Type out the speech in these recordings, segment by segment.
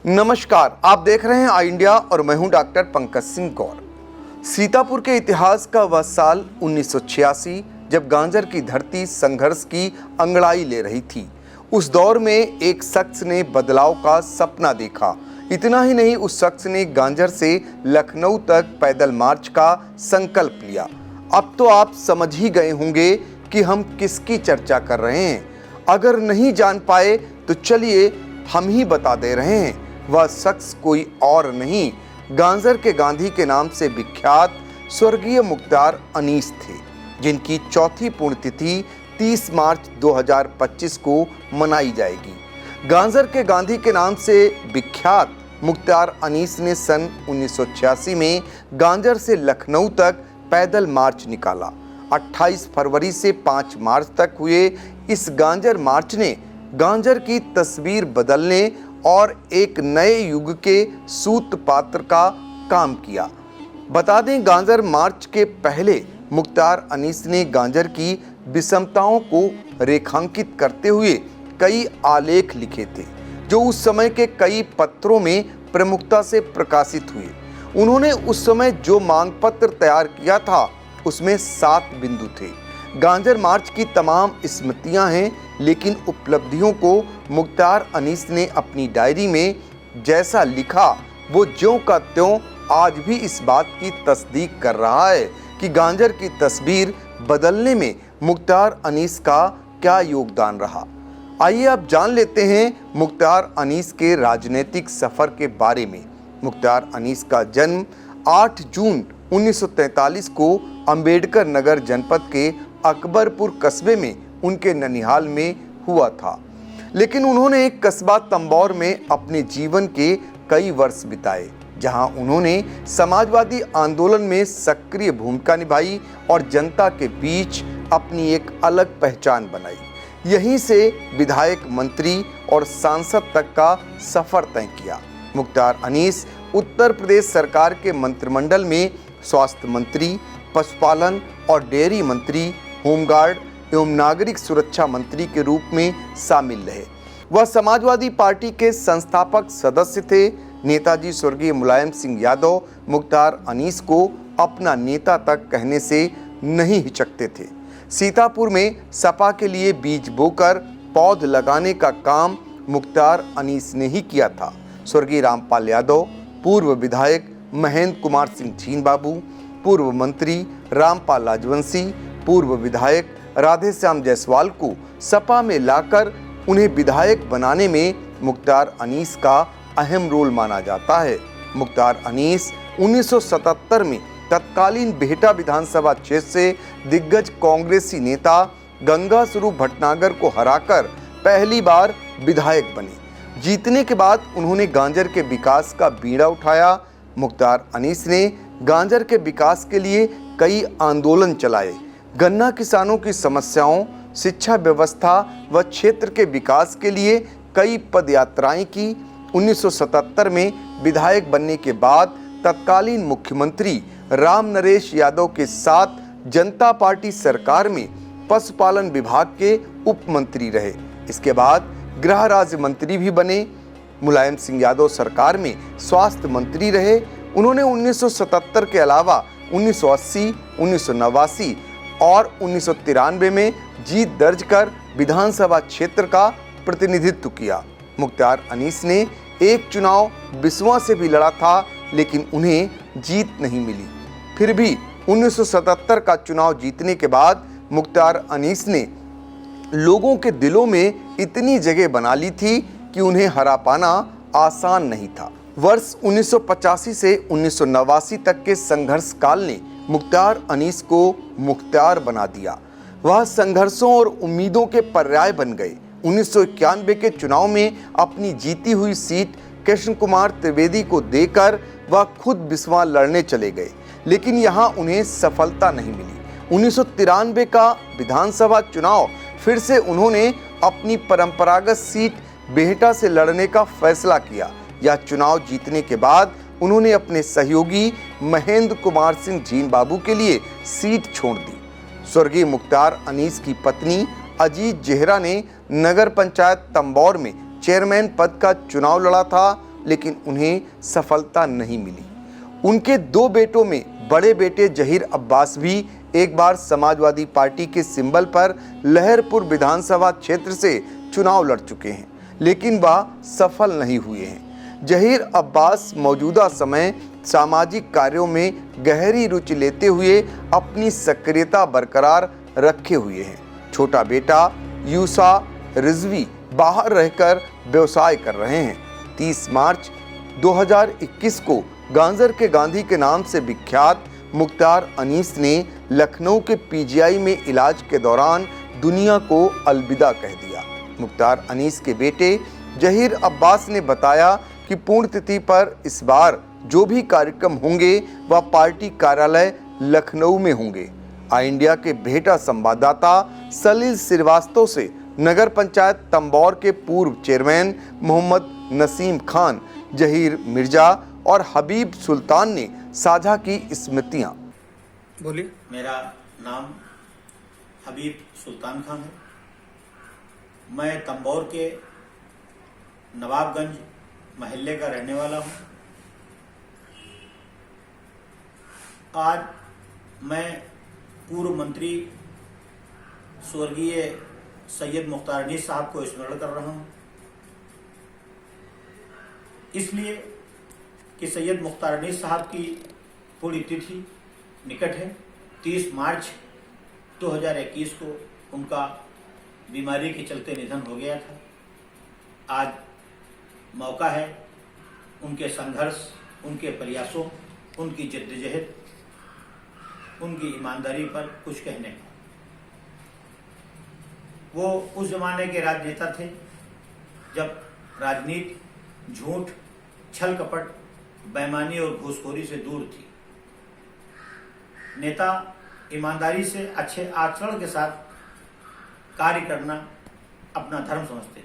नमस्कार, आप देख रहे हैं आई इंडिया और मैं हूं डॉक्टर पंकज सिंह गौर। सीतापुर के इतिहास का वह साल 1986 जब गांजर की धरती संघर्ष की अंगड़ाई ले रही थी। उस दौर में एक शख्स ने बदलाव का सपना देखा। इतना ही नहीं, उस शख्स ने गांजर से लखनऊ तक पैदल मार्च का संकल्प लिया। अब तो आप समझ ही गए होंगे कि हम किसकी चर्चा कर रहे हैं। अगर नहीं जान पाए तो चलिए हम ही बता दे रहे हैं। वह शख्स कोई और नहीं, गांजर के गांधी के नाम से विख्यात स्वर्गीय मुख्तार अनीस थे, जिनकी चौथी पुण्यतिथि 30 मार्च 2025 को मनाई जाएगी। गांजर के गांधी के नाम से विख्यात मुख्तार अनीस ने सन 1986 में गांजर से लखनऊ तक पैदल मार्च निकाला। 28 फरवरी से 5 मार्च तक हुए इस गांजर मार्च ने गांजर की तस्वीर बदलने और एक नए युग के सूत्रपात का काम किया। बता दें, गांजर मार्च के पहले मुख्तार अनीस ने गांजर की विषमताओं को रेखांकित करते हुए कई आलेख लिखे थे, जो उस समय के कई पत्रों में प्रमुखता से प्रकाशित हुए। उन्होंने उस समय जो मांग पत्र तैयार किया था उसमें 7 बिंदु थे। गांजर मार्च की तमाम स्मृतियां हैं, लेकिन उपलब्धियों को मुख्तार अनीस ने अपनी डायरी में जैसा लिखा वो ज्यों का त्यों आज भी इस बात की तस्दीक कर रहा है कि गांजर की तस्वीर बदलने में मुख्तार अनीस का क्या योगदान रहा। आइए अब जान लेते हैं मुख्तार अनीस के राजनीतिक सफर के बारे में। मुख्तार अनीस का जन्म 8 जून 1943 को अंबेडकर नगर जनपद के अकबरपुर कस्बे में उनके ननिहाल में हुआ था, लेकिन उन्होंने एक कस्बा तंबौर में अपने जीवन के कई वर्ष बिताए, जहां उन्होंने समाजवादी आंदोलन में सक्रिय भूमिका निभाई और जनता के बीच अपनी एक अलग पहचान बनाई। यहीं से विधायक, मंत्री और सांसद तक का सफर तय किया। मुख्तार अनीस उत्तर प्रदेश सरकार के मंत्रिमंडल में स्वास्थ्य मंत्री, पशुपालन और डेयरी मंत्री, होमगार्ड एवं नागरिक सुरक्षा मंत्री के रूप में शामिल रहे। वह समाजवादी पार्टी के संस्थापक सदस्य थे। नेताजी स्वर्गीय मुलायम सिंह यादव मुख्तार अनीस को अपना नेता तक कहने से नहीं हिचकते थे। सीतापुर में सपा के लिए बीज बोकर पौध लगाने का काम मुख्तार अनीस ने ही किया था। स्वर्गीय रामपाल यादव, पूर्व विधायक महेंद्र कुमार सिंह जीन बाबू, पूर्व मंत्री रामपाल लाजवंशी, पूर्व विधायक राधेश्याम जायसवाल को सपा में लाकर उन्हें विधायक बनाने में मुख्तार अनीस का अहम रोल माना जाता है। मुख्तार अनीस 1977 में तत्कालीन बिहटा विधानसभा क्षेत्र से दिग्गज कांग्रेसी नेता गंगा स्वरूप भटनागर को हराकर पहली बार विधायक बने। जीतने के बाद उन्होंने गांजर के विकास का बीड़ा उठाया। मुख्तार अनीस ने गांजर के विकास के लिए कई आंदोलन चलाए। गन्ना किसानों की समस्याओं, शिक्षा व्यवस्था व क्षेत्र के विकास के लिए कई पदयात्राएं की। 1977 में विधायक बनने के बाद तत्कालीन मुख्यमंत्री राम नरेश यादव के साथ जनता पार्टी सरकार में पशुपालन विभाग के उप मंत्री रहे। इसके बाद गृह राज्य मंत्री भी बने। मुलायम सिंह यादव सरकार में स्वास्थ्य मंत्री रहे। उन्होंने 1977 के अलावा 1980, 1989 और 1993 में जीत दर्ज कर विधानसभा क्षेत्र का प्रतिनिधित्व किया। मुख्तार अनीस ने एक चुनाव बिस्वा से भी लड़ा था, लेकिन उन्हें जीत नहीं मिली। फिर भी 1977 का चुनाव जीतने के बाद मुख्तार अनीस ने लोगों के दिलों में इतनी जगह बना ली थी कि उन्हें हरा पाना आसान नहीं था। वर्ष 1985 से 1989 तक के संघर्ष काल ने मुख्तार अनीस को मुख्तार बना दिया। वह संघर्षों और उम्मीदों के पर्याय बन गए। 1991 के चुनाव में अपनी जीती हुई सीट कृष्ण कुमार त्रिवेदी को देकर वह खुद बिस्वा लड़ने चले गए, लेकिन यहां उन्हें सफलता नहीं मिली। 1993 का विधानसभा चुनाव फिर से उन्होंने अपनी परंपरागत सीट बिहटा से लड़ने का फैसला किया। यह चुनाव जीतने के बाद उन्होंने अपने सहयोगी महेंद्र कुमार सिंह जीन बाबू के लिए सीट छोड़ दी। स्वर्गीय मुख्तार अनीस की पत्नी अजीत जेहरा ने नगर पंचायत तंबौर में चेयरमैन पद का चुनाव लड़ा था, लेकिन उन्हें सफलता नहीं मिली। उनके 2 बेटों में बड़े बेटे जहीर अब्बास भी एक बार समाजवादी पार्टी के सिंबल पर लहरपुर विधानसभा क्षेत्र से चुनाव लड़ चुके हैं, लेकिन वह सफल नहीं हुए हैं। जहीर अब्बास मौजूदा समय सामाजिक कार्यों में गहरी रुचि लेते हुए अपनी सक्रियता बरकरार रखे हुए हैं। छोटा बेटा यूसा रिजवी बाहर रहकर व्यवसाय कर रहे हैं। 30 मार्च 2021 को गांजर के गांधी के नाम से विख्यात मुख्तार अनीस ने लखनऊ के पीजीआई में इलाज के दौरान दुनिया को अलविदा कह दिया। मुख्तार अनीस के बेटे जहीर अब्बास ने बताया कि पुण्यतिथि पर इस बार जो भी कार्यक्रम होंगे वह पार्टी कार्यालय लखनऊ में होंगे। आई इंडिया के भेटा संवाददाता सलील श्रीवास्तव से नगर पंचायत तंबौर के पूर्व चेयरमैन मोहम्मद नसीम खान, जहीर मिर्जा और हबीब सुल्तान ने साझा की स्मृतियां। बोलिए। मेरा नाम हबीब सुल्तान खान है। मैं तंबौर के नवाबगंज महल्ले का रहने वाला हूं। आज मैं पूर्व मंत्री स्वर्गीय सैयद मुख्तार अनीस साहब को स्मरण कर रहा हूं, इसलिए कि सैयद मुख्तार अनीस साहब की पुण्यतिथि निकट है। 30 मार्च 2021 को उनका बीमारी के चलते निधन हो गया था। आज मौका है उनके संघर्ष, उनके प्रयासों, उनकी जद्दोजहद, उनकी ईमानदारी पर कुछ कहने का। वो उस जमाने के राजनेता थे जब राजनीति झूठ, छल कपट, बेईमानी और घूसखोरी से दूर थी। नेता ईमानदारी से, अच्छे आचरण के साथ कार्य करना अपना धर्म समझते थे।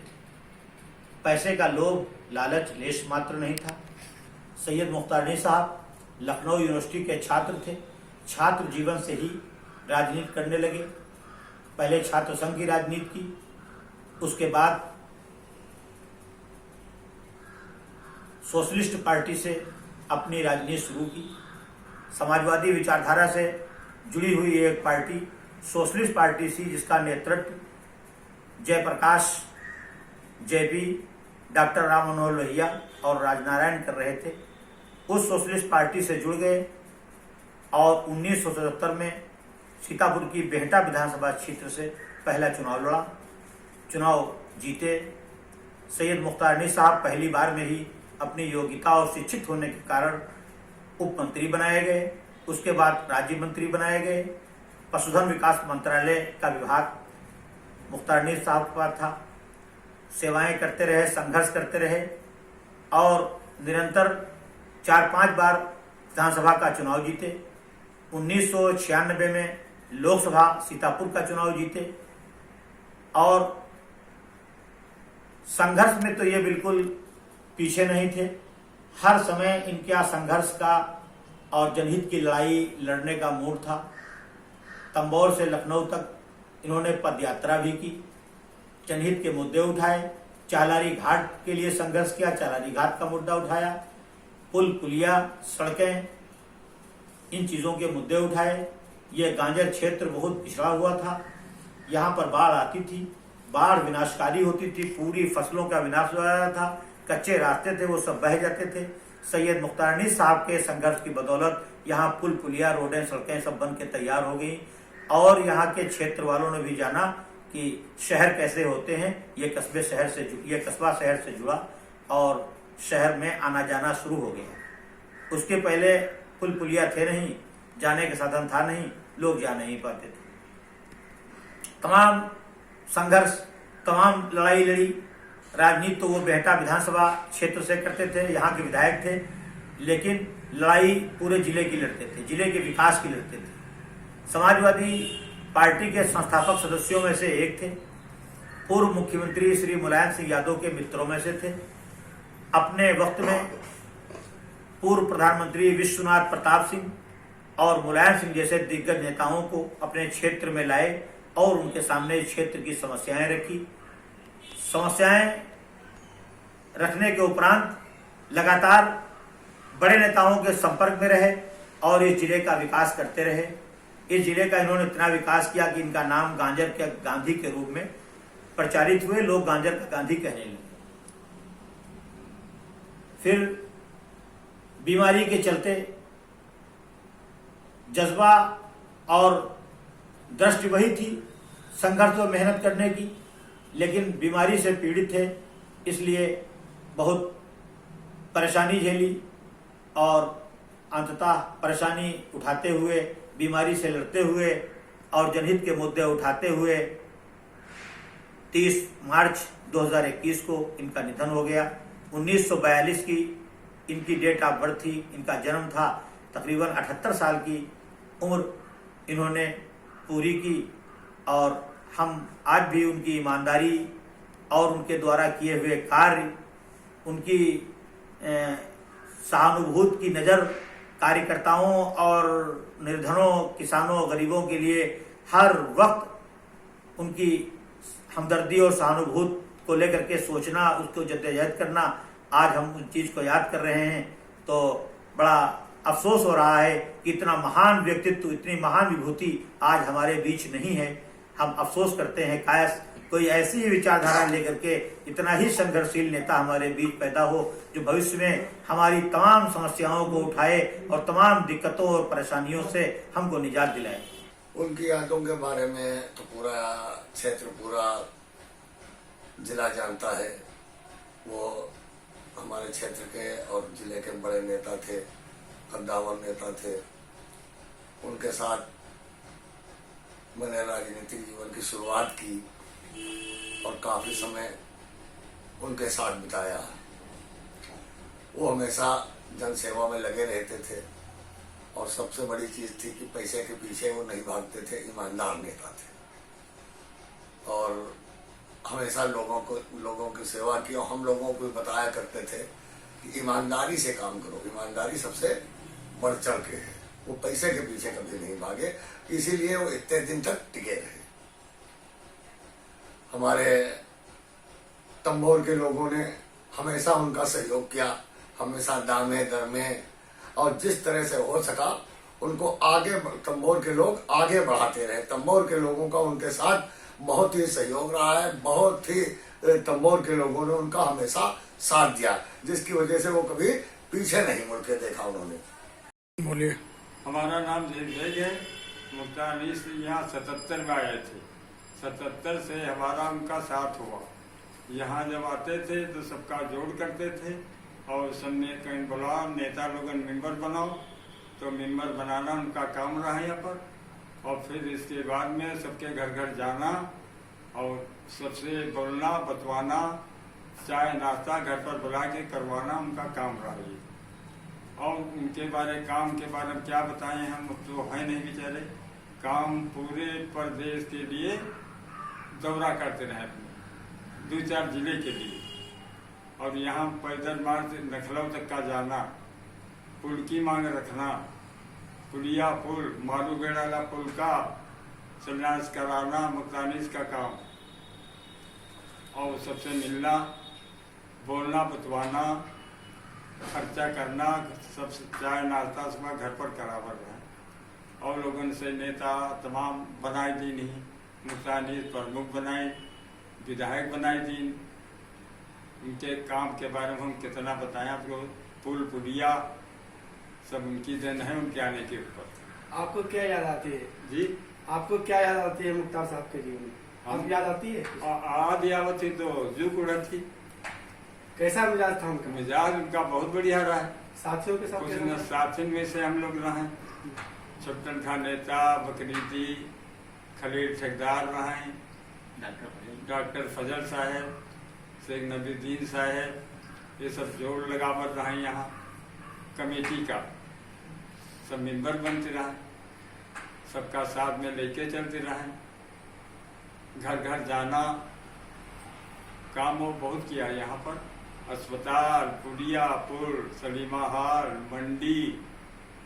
पैसे का लोभ, लालच लेश मात्र नहीं था। सैयद मुख्तार अनीस साहब लखनऊ यूनिवर्सिटी के छात्र थे। छात्र जीवन से ही राजनीति करने लगे। पहले छात्र संघ की राजनीति की, उसके बाद सोशलिस्ट पार्टी से अपनी राजनीति शुरू की। समाजवादी विचारधारा से जुड़ी हुई एक पार्टी सोशलिस्ट पार्टी थी, जिसका नेतृत्व जयप्रकाश, जेपी, डॉक्टर राम मनोहर लोहिया और राजनारायण कर रहे थे। उस सोशलिस्ट पार्टी से जुड़ गए और 1977 में सीतापुर की बेहटा विधानसभा क्षेत्र से पहला चुनाव लड़ा। चुनाव जीते। सैयद मुख्तार अनीस साहब पहली बार में ही अपनी योग्यता और शिक्षित होने के कारण उप मंत्री बनाए गए। उसके बाद राज्य मंत्री बनाए गए। पशुधन विकास मंत्रालय का विभाग मुख्तार अनीस साहब के पास था। सेवाएं करते रहे, संघर्ष करते रहे और निरंतर 4-5 बार विधानसभा का चुनाव जीते। 1996 में लोकसभा सीतापुर का चुनाव जीते और संघर्ष में तो ये बिल्कुल पीछे नहीं थे। हर समय इनका संघर्ष का और जनहित की लड़ाई लड़ने का मूड था। तंबौर से लखनऊ तक इन्होंने पदयात्रा भी की, जनहित के मुद्दे उठाए, चालारी घाट के लिए संघर्ष किया, चालारी घाट का मुद्दा उठाया, पुल पुलिया, सड़कें, इन चीज़ों के मुद्दे उठाए। ये गांजर क्षेत्र बहुत पिछड़ा हुआ था। यहाँ पर बाढ़ आती थी, बाढ़ विनाशकारी होती थी, पूरी फसलों का विनाश हो रहा था। कच्चे रास्ते थे वो सब बह जाते थे। सैयद मुख्तार अनीस साहब के संघर्ष की बदौलत यहाँ पुल पुलिया, रोडें, सड़कें सब बन के तैयार हो गई और यहाँ के क्षेत्र वालों ने भी जाना कि शहर कैसे होते हैं। ये कस्बा शहर से जुड़ा और शहर में आना जाना शुरू हो गया। उसके पहले पुल पुलिया थे नहीं, जाने के साधन था नहीं, लोग जा नहीं पाते थे। तमाम संघर्ष, तमाम लड़ाई लड़ी। राजनीति तो वो बेहटा विधानसभा क्षेत्र से करते थे, यहाँ के विधायक थे, लेकिन लड़ाई पूरे जिले की लड़ते थे, जिले के विकास की लड़ते थे। समाजवादी पार्टी के संस्थापक सदस्यों में से एक थे। पूर्व मुख्यमंत्री श्री मुलायम सिंह यादव के मित्रों में से थे। अपने वक्त में पूर्व प्रधानमंत्री विश्वनाथ प्रताप सिंह और मुलायम सिंह जैसे दिग्गज नेताओं को अपने क्षेत्र में लाए और उनके सामने क्षेत्र की समस्याएं रखी। समस्याएं रखने के उपरांत लगातार बड़े नेताओं के संपर्क में रहे और इस जिले का विकास करते रहे। इस जिले का इन्होंने इतना विकास किया कि इनका नाम गांजर के गांधी के रूप में प्रचारित हुए, लोग गांजर का गांधी कहने लगे। फिर बीमारी के चलते जज्बा और दृष्टि वही थी, संघर्ष और मेहनत करने की, लेकिन बीमारी से पीड़ित थे, इसलिए बहुत परेशानी झेली और अंततः परेशानी उठाते हुए, बीमारी से लड़ते हुए और जनहित के मुद्दे उठाते हुए 30 मार्च 2021 को इनका निधन हो गया। 1942 की इनकी डेट ऑफ बर्थ थी, इनका जन्म था। तकरीबन 78 साल की उम्र इन्होंने पूरी की और हम आज भी उनकी ईमानदारी और उनके द्वारा किए हुए कार्य, उनकी सहानुभूति की नज़र कार्यकर्ताओं और निर्धनों, किसानों, गरीबों के लिए हर वक्त उनकी हमदर्दी और सहानुभूति को लेकर के सोचना, उसको जद्दोजहद करना, आज हम उस चीज़ को याद कर रहे हैं तो बड़ा अफसोस हो रहा है कि इतना महान व्यक्तित्व, इतनी महान विभूति आज हमारे बीच नहीं है। हम अफसोस करते हैं, काश कोई ऐसी ही विचारधारा लेकर के इतना ही संघर्षशील नेता हमारे बीच पैदा हो जो भविष्य में हमारी तमाम समस्याओं को उठाए और तमाम दिक्कतों और परेशानियों से हमको निजात दिलाए। उनकी यादों के बारे में तो पूरा क्षेत्र, पूरा जिला जानता है। वो हमारे क्षेत्र के और जिले के बड़े नेता थे, कद्दावर नेता थे। उनके साथ मैंने राजनीतिक जीवन की शुरुआत की और काफी समय उनके साथ बिताया। वो हमेशा जनसेवा में लगे रहते थे और सबसे बड़ी चीज थी कि पैसे के पीछे वो नहीं भागते थे, ईमानदार नेता थे और हमेशा लोगों की सेवा की। और हम लोगों को बताया करते थे कि ईमानदारी से काम करो, ईमानदारी सबसे बढ़ चढ़ के है। वो पैसे के पीछे कभी नहीं भागे, इसीलिए वो इतने दिन तक टिके रहे। हमारे तंबोर के लोगों ने हमेशा उनका सहयोग किया, हमेशा दामे दरमे, और जिस तरह से हो सका उनको आगे, तंबोर के लोग आगे बढ़ाते रहे। तंबोर के लोगों का उनके साथ बहुत ही सहयोग रहा है, बहुत ही तंबोर के लोगों ने उनका हमेशा साथ दिया, जिसकी वजह से वो कभी पीछे नहीं मुड़ के देखा उन्होंने। बोलिए। हमारा नाम जयभेग है। मुल्तान से यहाँ 77 में आए थे। 77 से हमारा उनका साथ हुआ। यहाँ जब आते थे तो सबका जोड़ करते थे और सबने कहीं बोला नेता लोगन मेंबर बनाओ, तो मेंबर बनाना उनका काम रहा यहाँ पर। और फिर इसके बाद में सबके घर घर जाना और सबसे बोलना, बतवाना, चाय नाश्ता घर पर बुला के करवाना उनका काम रहा है। और उनके काम के बारे में क्या बताएं, हम तो है नहीं बेचारे। काम पूरे प्रदेश के लिए दौरा करते रहे, 2-4 जिले के लिए। और यहाँ पैदल मार्च लखनऊ तक का जाना, पुल की मांग रखना, पुलिया पुल, मालूगेड़ा पुल का शिलान्यास कराना, मुक्तानीस का काम, और सबसे मिलना, बोलना, बतवाना, खर्चा करना, सब चाय नाश्ता सुबह घर पर करावर है। और लोगों से नेता तमाम बनाए दी नहीं, मुक्तानीस प्रमुख बनाए, विधायक बनाए दी। उनके काम के बारे में हम कितना बताएं आपको। पुल पुलिया सब उनकी देन है, उनके आने के ऊपर। आपको क्या याद आती है जी? आपको क्या याद आती है मुख्तार साहब के जीवन में? आप याद आती है? आदि आवती तो जुक उड़ा थी। कैसा मिजाज था उनका? मिजाज उनका बहुत बढ़िया रहा है। साथियों के साथ कुछ न साथियों में से हम लोग रहे। छप्पन खान नेता, बकरीदी, खलील ठेकेदार रहे, डॉक्टर फजल साहब, शेख नबीद्दीन साहब, ये सब जोड़ लगावर रहे। यहाँ कमेटी का सब मेंबर बनते रहे, सबका साथ में लेके चलते रहे। घर घर जाना, काम वो बहुत किया यहाँ पर। अस्पताल, पुलिया पुल, सलीमा हाल, मंडी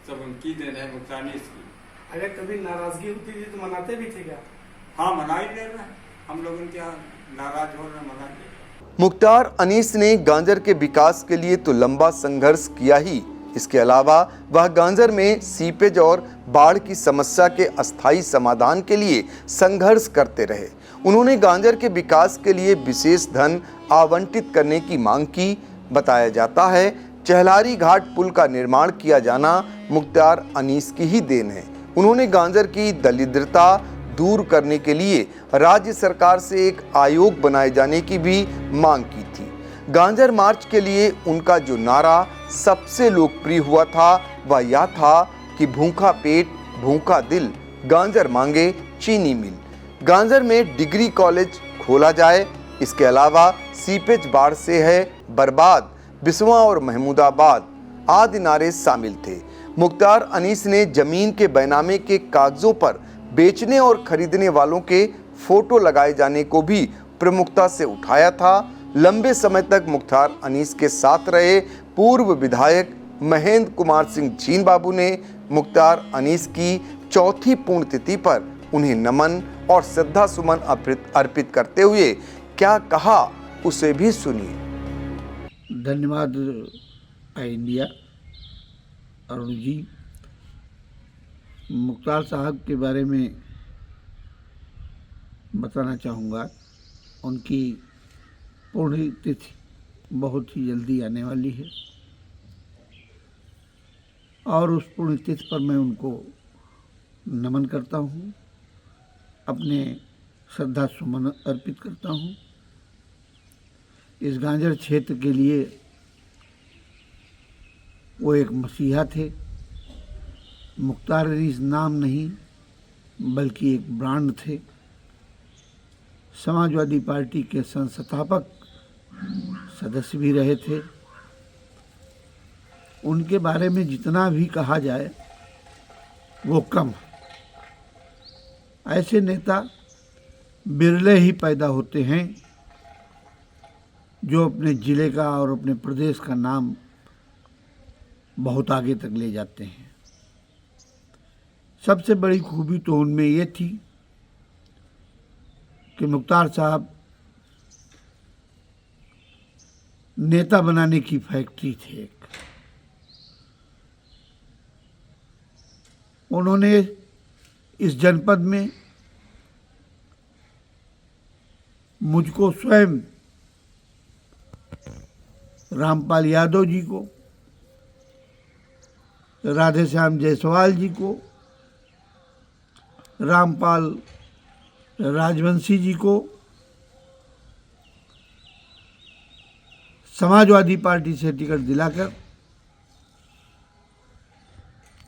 सब उनकी देन है, मुक्तानीस की। अगर कभी नाराजगी होती थी तो मनाते भी थे क्या? हाँ, मना ही ले रहे हैं हम लोग, उनके यहाँ नाराज हो रहे हैं, मना ले। मुख्तार अनीस ने गांजर के विकास के लिए तो लंबा संघर्ष किया ही, इसके अलावा वह गांजर में सीपेज और बाढ़ की समस्या के अस्थायी समाधान के लिए संघर्ष करते रहे। उन्होंने गांजर के विकास के लिए विशेष धन आवंटित करने की मांग की। बताया जाता है चहलारी घाट पुल का निर्माण किया जाना मुख्तार अनीस की ही देन है। उन्होंने गांजर की दरिद्रता दूर करने के लिए राज्य सरकार से एक आयोग बनाए जाने की भी मांग की थी। गांजर मार्च के लिए उनका जो नारा सबसे लोकप्रिय हुआ था वह यह था कि भूखा पेट भूखा दिल, गांजर मांगे चीनी मिल। गांजर में डिग्री कॉलेज खोला जाए। इसके अलावा सीपेज बाढ़ से है बर्बाद, बिस्वा और महमूदाबाद आदि नारे शामिल थे। मुख्तार अनीस ने जमीन के बैनामे के कागजों पर बेचने और खरीदने वालों के फोटो लगाए जाने को भी प्रमुखता से उठाया था। लंबे समय तक मुख्तार अनीस के साथ रहे पूर्व विधायक महेंद्र कुमार सिंह जीन बाबू ने मुख्तार अनीस की चौथी पुण्यतिथि पर उन्हें नमन और श्रद्धा सुमन अर्पित करते हुए क्या कहा, उसे भी सुनिए। धन्यवाद आई इंडिया। अरुण जी, मुख्तार साहब के बारे में बताना चाहूँगा। उनकी पुण्यतिथि बहुत ही जल्दी आने वाली है और उस पुण्यतिथि पर मैं उनको नमन करता हूँ, अपने श्रद्धा सुमन अर्पित करता हूँ। इस गांजर क्षेत्र के लिए वो एक मसीहा थे। मुख्तार अनीस नाम नहीं बल्कि एक ब्रांड थे। समाजवादी पार्टी के संस्थापक सदस्य भी रहे थे। उनके बारे में जितना भी कहा जाए वो कम है। ऐसे नेता बिरले ही पैदा होते हैं जो अपने ज़िले का और अपने प्रदेश का नाम बहुत आगे तक ले जाते हैं। सबसे बड़ी खूबी तो उनमें ये थी कि मुख्तार साहब नेता बनाने की फैक्ट्री थे एक। उन्होंने इस जनपद में मुझको स्वयं, रामपाल यादव जी को, राधेश्याम जायसवाल जी को, रामपाल राजवंशी जी को समाजवादी पार्टी से टिकट दिलाकर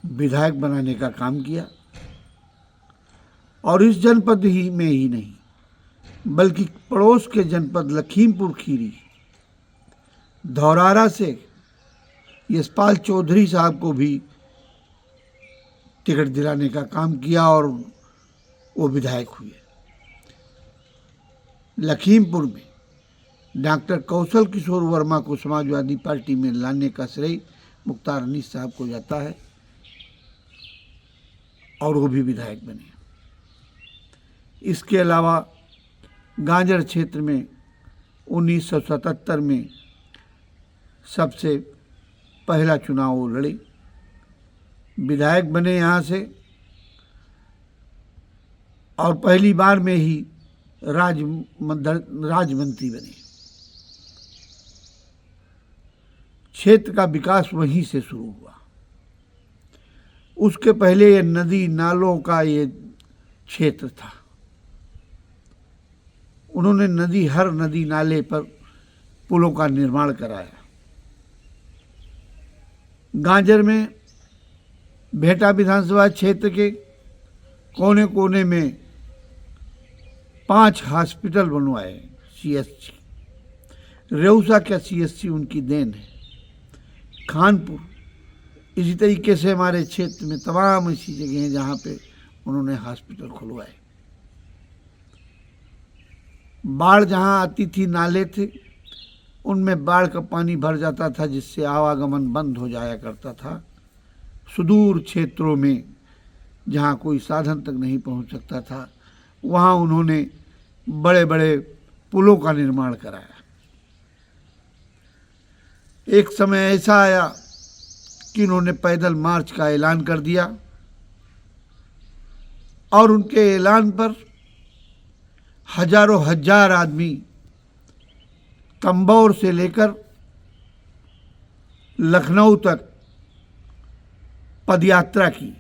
विधायक बनाने का काम किया। और इस जनपद ही में ही नहीं बल्कि पड़ोस के जनपद लखीमपुर खीरी, धौरारा से यशपाल चौधरी साहब को भी टिकट दिलाने का काम किया और वो विधायक हुए। लखीमपुर में डॉक्टर कौशल किशोर वर्मा को समाजवादी पार्टी में लाने का श्रेय मुख्तार अनीस साहब को जाता है और वो भी विधायक बने। इसके अलावा गांजर क्षेत्र में 1977 में सबसे पहला चुनाव वो लड़े, विधायक बने यहाँ से और पहली बार में ही राजमंत्री बने। क्षेत्र का विकास वहीं से शुरू हुआ। उसके पहले ये नदी नालों का ये क्षेत्र था। उन्होंने हर नदी नाले पर पुलों का निर्माण कराया। गांजर में भेटा विधानसभा क्षेत्र के कोने कोने में 5 हॉस्पिटल बनवाए, CSC। रेउसा का CSC उनकी देन है। खानपुर, इसी तरीके से हमारे क्षेत्र में तमाम ऐसी जगह हैं जहाँ पे उन्होंने हॉस्पिटल खुलवाए। बाढ़ जहाँ आती थी, नाले थे, उनमें बाढ़ का पानी भर जाता था जिससे आवागमन बंद हो जाया करता था। सुदूर क्षेत्रों में जहाँ कोई साधन तक नहीं पहुँच सकता था, वहाँ उन्होंने बड़े बड़े पुलों का निर्माण कराया। एक समय ऐसा आया कि उन्होंने पैदल मार्च का ऐलान कर दिया और उनके ऐलान पर हजारों हजार आदमी तंबौर से लेकर लखनऊ तक पदयात्रा की।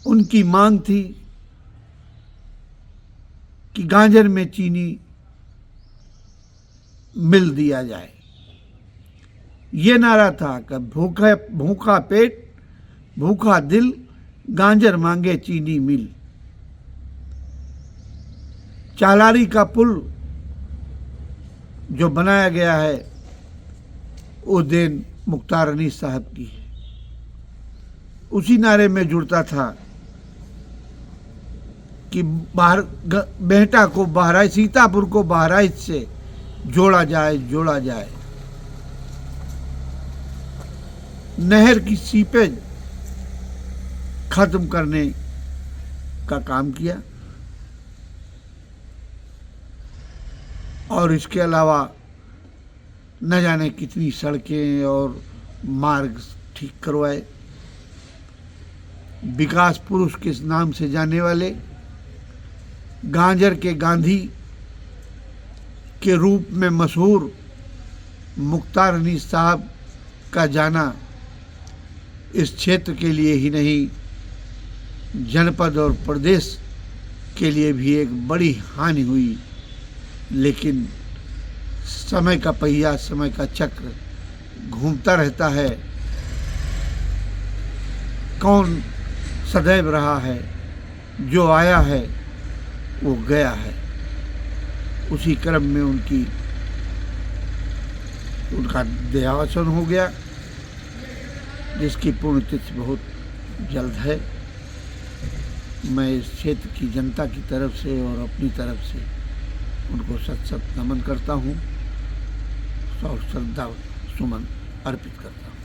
उनकी मांग थी कि गांजर में चीनी मिल दिया जाए। ये नारा था कि भूखा पेट भूखा दिल गांजर मांगे चीनी मिल। चालारी का पुल जो बनाया गया है वो देन मुख्तार अनीस साहब की है। उसी नारे में जुड़ता था कि बेहटा को बहराइच, सीतापुर को बहराइच से जोड़ा जाए। नहर की सीपेज खत्म करने का काम किया और इसके अलावा न जाने कितनी सड़कें और मार्ग ठीक करवाए। विकास पुरुष के नाम से जाने वाले, गांजर के गांधी के रूप में मशहूर मुख्तार अनीस साहब का जाना इस क्षेत्र के लिए ही नहीं, जनपद और प्रदेश के लिए भी एक बड़ी हानि हुई। लेकिन समय का पहिया, समय का चक्र घूमता रहता है। कौन सदैव रहा है, जो आया है वो गया है। उसी क्रम में उनका देहावसान हो गया, जिसकी पुण्यतिथि बहुत जल्द है। मैं इस क्षेत्र की जनता की तरफ से और अपनी तरफ से उनको सत नमन करता हूँ और श्रद्धा सुमन अर्पित करता हूँ।